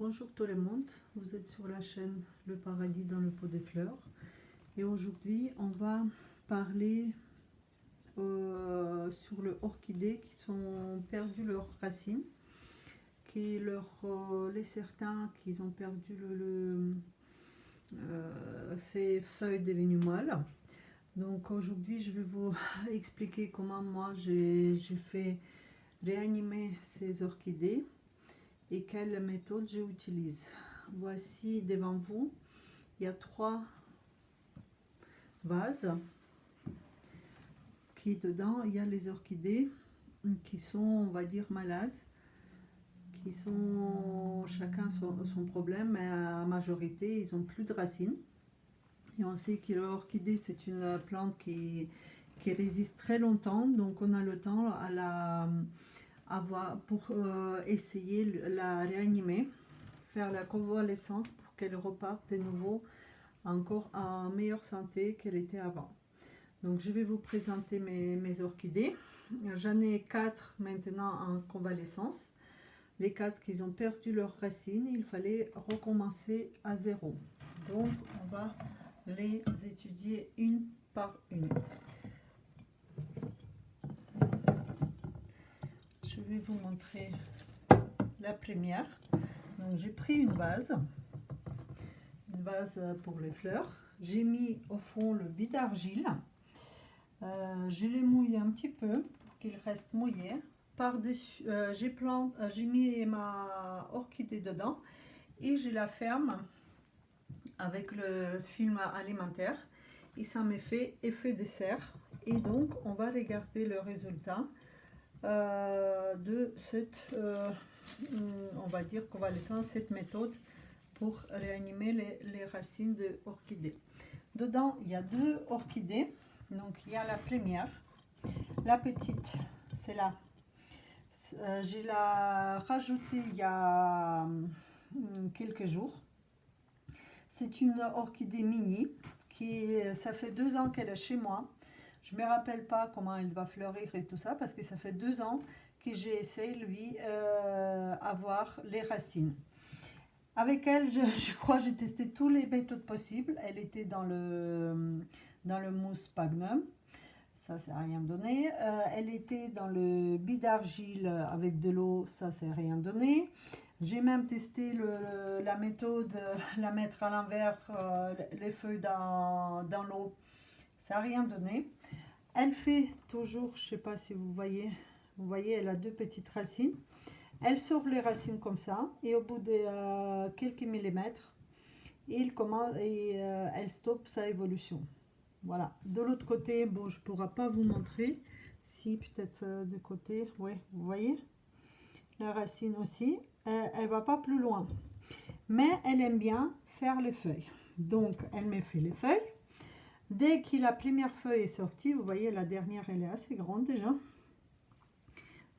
Bonjour tout le monde, vous êtes sur la chaîne Le Paradis dans le pot des fleurs et aujourd'hui on va parler sur les orchidées qui sont perdu leurs racines, les certains qui ont perdu ces feuilles devenues molles. Donc aujourd'hui je vais vous expliquer comment moi j'ai fait réanimer ces orchidées et quelle méthode j'utilise. Voici devant vous, il y a 3 vases qui dedans il y a les orchidées qui sont, on va dire, malades, qui sont chacun son problème, mais à majorité ils ont plus de racines. Et on sait que l'orchidée c'est une plante qui résiste très longtemps, donc on a le temps à la pour essayer la réanimer, faire la convalescence pour qu'elle reparte de nouveau encore en meilleure santé qu'elle était avant. Donc je vais vous présenter mes orchidées. J'en ai 4 maintenant en convalescence. Les 4 qui ont perdu leurs racines, il fallait recommencer à zéro. Donc on va les étudier une par une. Je vais vous montrer la première. Donc j'ai pris une vase pour les fleurs. J'ai mis au fond le bid d'argile. Je l'ai mouillé un petit peu pour qu'il reste mouillé. Par-dessus, j'ai mis ma orchidée dedans et je la ferme avec le film alimentaire et ça me fait effet de serre. Et donc on va regarder le résultat de cette on va dire convalescence, cette méthode pour réanimer les racines de orchidées. Dedans il y a 2 orchidées. Donc il y a la première, la petite, c'est là. Je l'ai rajoutée il y a quelques jours. C'est une orchidée mini ça fait 2 ans qu'elle est chez moi. Je ne me rappelle pas comment elle va fleurir et tout ça parce que ça fait 2 ans que j'ai essayé lui avoir les racines. Avec elle, je crois que j'ai testé toutes les méthodes possibles. Elle était dans le mousse Sphagnum, ça n'a rien donné. Elle était dans le bid d'argile avec de l'eau, ça n'a rien donné. J'ai même testé la méthode, la mettre à l'envers, les feuilles dans l'eau, ça n'a rien donné. Elle fait toujours, je ne sais pas si vous voyez, elle a 2 petites racines. Elle sort les racines comme ça et au bout de quelques millimètres, elle stoppe sa évolution. Voilà. De l'autre côté, bon, je ne pourrai pas vous montrer. Si, peut-être de côté, oui, vous voyez. La racine aussi, elle ne va pas plus loin. Mais elle aime bien faire les feuilles. Donc, elle me fait les feuilles. Dès que la première feuille est sortie, vous voyez, la dernière, elle est assez grande déjà.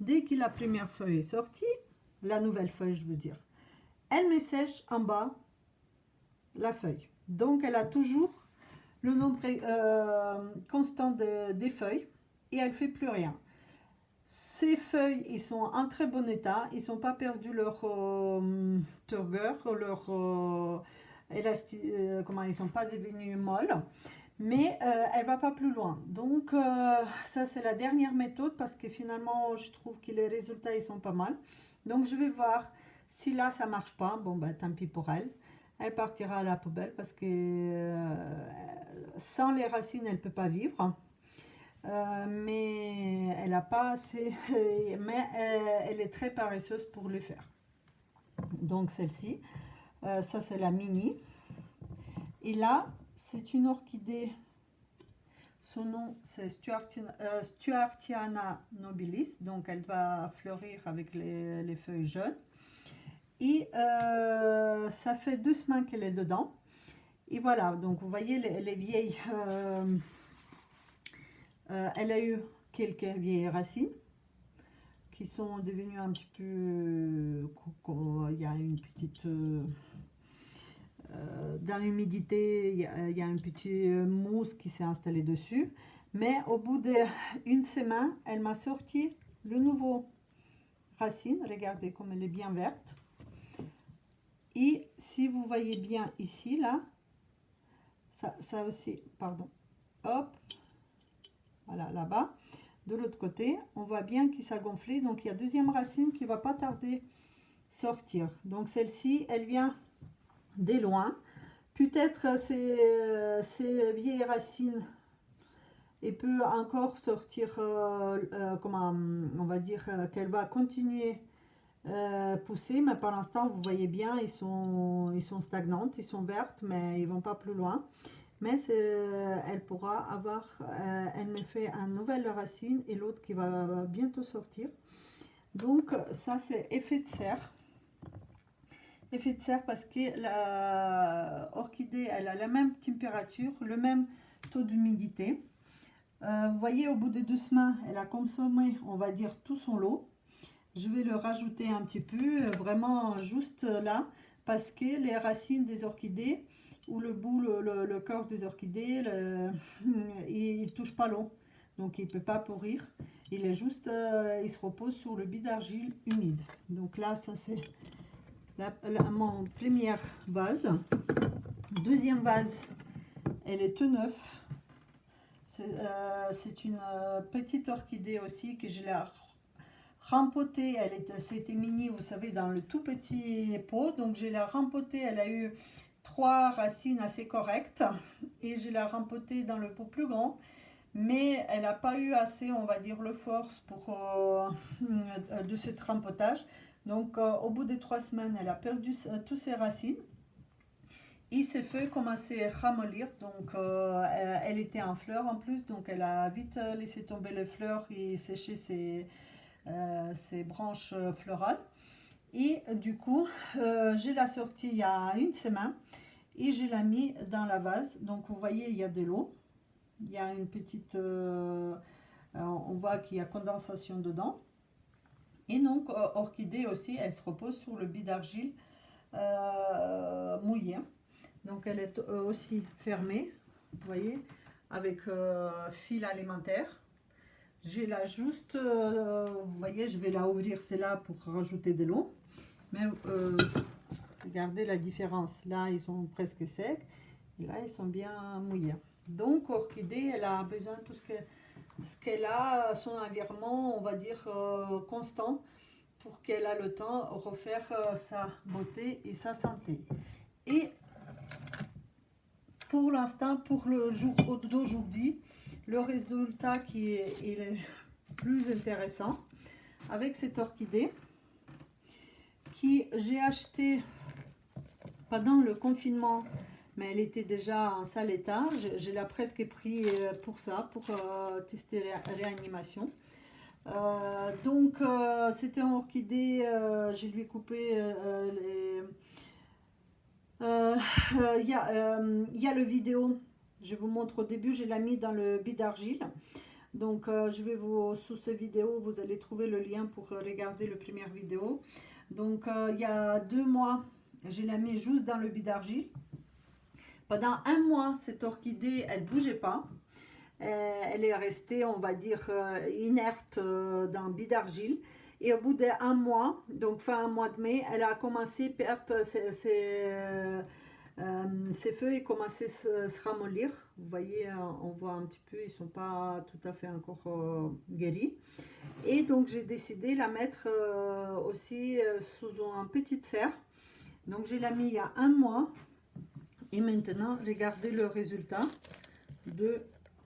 Dès que la première feuille est sortie, la nouvelle feuille, je veux dire, elle me sèche en bas la feuille. Donc, elle a toujours le nombre constant des feuilles et elle ne fait plus rien. Ces feuilles, ils sont en très bon état, ils n'ont pas perdu leur turgor, leur comment ils sont pas devenus molles, mais elle va pas plus loin. Donc ça c'est la dernière méthode parce que finalement je trouve que les résultats ils sont pas mal. Donc je vais voir si là ça marche pas, bon ben tant pis pour elle. Elle partira à la poubelle parce que sans les racines elle peut pas vivre. Mais elle a pas assez, mais elle est très paresseuse pour le faire. Donc celle-ci, ça c'est la mini. Et là, c'est une orchidée. Son nom c'est Stuartiana nobilis. Donc elle va fleurir avec les feuilles jaunes. Et ça fait 2 semaines qu'elle est dedans. Et voilà, donc vous voyez les vieilles. Elle a eu quelques vieilles racines qui sont devenues un petit peu... il y a une petite... dans l'humidité, il y a un petit mousse qui s'est installé dessus. Mais au bout d'une semaine, elle m'a sorti le nouveau racine. Regardez comme elle est bien verte. Et si vous voyez bien ici, là, ça aussi, pardon, hop, voilà, là-bas, de l'autre côté, on voit bien qu'il s'est gonflé. Donc, il y a deuxième racine qui va pas tarder sortir. Donc, celle-ci, elle vient dès loin. Peut-être ces vieilles racines et peut encore sortir, comment on va dire, qu'elle va continuer pousser, mais pour l'instant, vous voyez bien, ils sont stagnantes, ils sont vertes, mais ils vont pas plus loin. Mais elle pourra avoir, elle me fait une nouvelle racine et l'autre qui va bientôt sortir. Donc ça c'est effet de serre. Effet de serre parce que la orchidée, elle a la même température, le même taux d'humidité. Vous voyez, au bout de 2 semaines, elle a consommé, on va dire, tout son lot. Je vais le rajouter un petit peu, vraiment juste là, parce que les racines des orchidées, ou le bout, le corps des orchidées, il ne touche pas l'eau. Donc il ne peut pas pourrir. Il est juste, il se repose sur le bid d'argile humide. Donc là, ça c'est mon première vase. Deuxième vase, elle est tout neuve. C'est une petite orchidée aussi que je l'ai rempotée. C'était mini, vous savez, dans le tout petit pot. Donc je l'ai rempotée. Elle a eu 3 racines assez correctes. Et je l'ai rempotée dans le pot plus grand. Mais elle n'a pas eu assez, on va dire, le force pour de ce rempotage. Donc au bout de 3 semaines, elle a perdu toutes ses racines. Et ses feuilles commençaient à ramollir, donc elle était en fleurs en plus, donc elle a vite laissé tomber les fleurs et séché ses branches florales. Et du coup, je l'ai sortie il y a 1 semaine et je l'ai mis dans la vase. Donc vous voyez, il y a de l'eau, il y a une petite, on voit qu'il y a condensation dedans. Et donc, orchidée aussi, elle se repose sur le bid d'argile mouillé. Donc elle est aussi fermée, vous voyez, avec fil alimentaire. J'ai là juste, vous voyez, je vais la ouvrir, c'est là pour rajouter de l'eau. Mais regardez la différence. Là, ils sont presque secs. Et là, ils sont bien mouillés. Donc, orchidée, elle a besoin de tout ce qu'elle a, son environnement, on va dire, constant, pour qu'elle a le temps de refaire sa beauté et sa santé. Et pour l'instant, pour le jour d'aujourd'hui, le résultat qui est le plus intéressant avec cette orchidée qui j'ai acheté pendant le confinement, mais elle était déjà en sale état. Je l'ai presque pris pour ça, pour tester la réanimation. Donc c'était une orchidée, je lui ai coupé les... Il y a le vidéo, je vous montre au début, je l'ai mis dans le bid d'argile. Donc je vais vous, sous cette vidéo, vous allez trouver le lien pour regarder la première vidéo. Donc il y a 2 mois, je l'ai mis juste dans le bid d'argile. Pendant 1 mois, cette orchidée, elle ne bougeait pas. Elle est restée, on va dire, inerte dans le bid d'argile. Et au bout d'1 mois, donc fin mois de mai, elle a commencé à perdre ses feuilles commençaient à se ramollir. Vous voyez, on voit un petit peu, ils ne sont pas tout à fait encore guéris. Et donc j'ai décidé de la mettre aussi sous une petite serre. Donc je l'ai mis il y a 1 mois. Et maintenant, regardez le résultat de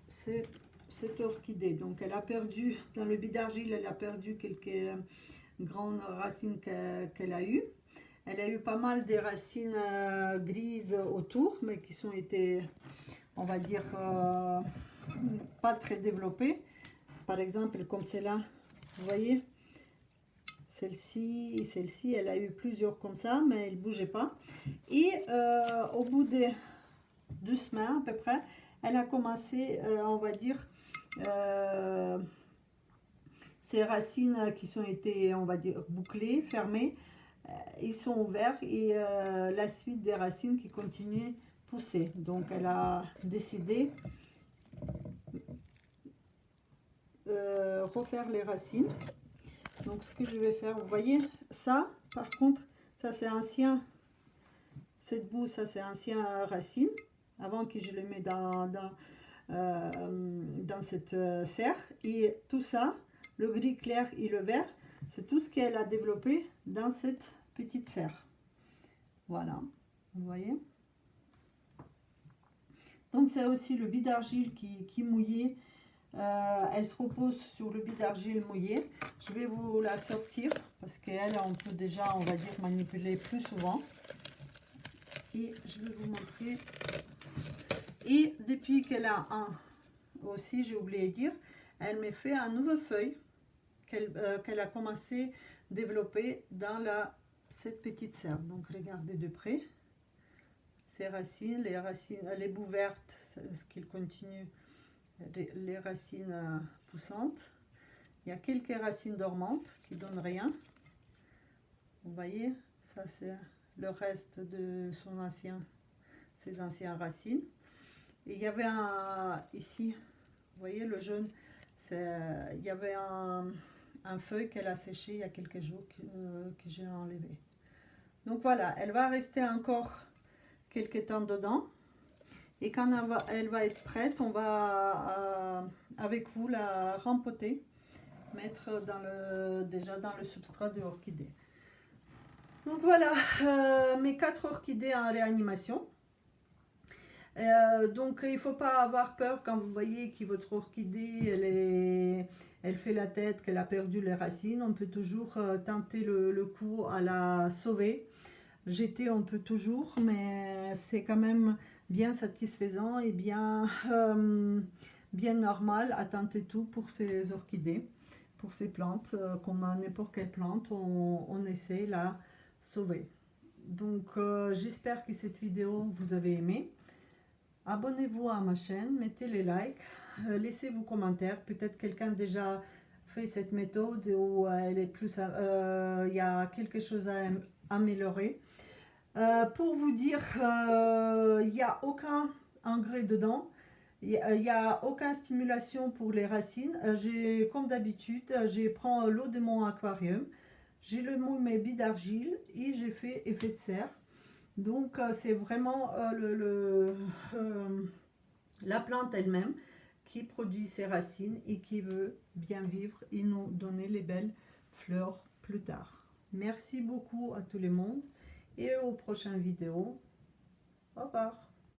cette orchidée. Donc elle a perdu, dans le bid d'argile, elle a perdu quelques grandes racines qu'elle a eues. Elle a eu pas mal de racines grises autour, mais qui sont été, on va dire, pas très développées. Par exemple, comme celle-là, vous voyez, celle-ci, elle a eu plusieurs comme ça, mais elle ne bougeait pas. Et au bout de 2 semaines à peu près, elle a commencé, on va dire, ces racines qui sont été, on va dire, bouclées, fermées, ils sont ouverts et la suite des racines qui continuent à pousser. Donc elle a décidé refaire les racines. Donc ce que je vais faire, vous voyez ça, par contre, ça c'est ancien Cette boue, ça c'est ancien racine, avant que je le mette dans cette serre. Et tout ça, le gris clair et le vert, c'est tout ce qu'elle a développé dans cette petite serre. Voilà, vous voyez. Donc c'est aussi le bid d'argile qui mouillé. Elle se repose sur le bid d'argile mouillé. Je vais vous la sortir parce qu'elle, on peut déjà, on va dire, manipuler plus souvent. Et je vais vous montrer. Et depuis qu'elle a un, aussi j'ai oublié de dire, elle m'a fait un nouveau feuille qu'elle a commencé à développer dans cette petite serre. Donc regardez de près. Ces racines, les boues vertes, c'est ce qu'il continue, les racines poussantes. Il y a quelques racines dormantes qui donnent rien. Vous voyez, ça c'est le reste de ses anciennes racines. Et il y avait ici, vous voyez le jaune, il y avait un feuille qu'elle a séché il y a quelques jours que j'ai enlevé. Donc voilà, elle va rester encore quelques temps dedans. Et quand elle va être prête, on va avec vous la rempoter, mettre déjà dans le substrat de orchidée. Donc voilà, mes 4 orchidées en réanimation. Donc il ne faut pas avoir peur quand vous voyez que votre orchidée elle fait la tête, qu'elle a perdu les racines. On peut toujours tenter le coup à la sauver. Jeter on peut toujours, mais c'est quand même bien satisfaisant et bien normal à tenter tout pour ces orchidées, pour ces plantes, comme n'importe quelle plante, on essaie la sauver. Donc j'espère que cette vidéo vous avez aimé. Abonnez-vous à ma chaîne, mettez les likes, laissez vos commentaires. Peut-être quelqu'un déjà fait cette méthode ou elle est plus, il y a quelque chose à améliorer. Pour vous dire, il n'y a aucun engrais dedans, il n'y a aucune stimulation pour les racines. Comme d'habitude, je prends l'eau de mon aquarium, je le mouille mes billes d'argile et j'ai fait effet de serre. Donc c'est vraiment la plante elle-même qui produit ses racines et qui veut bien vivre et nous donner les belles fleurs plus tard. Merci beaucoup à tout le monde et aux prochaines vidéos. Au revoir.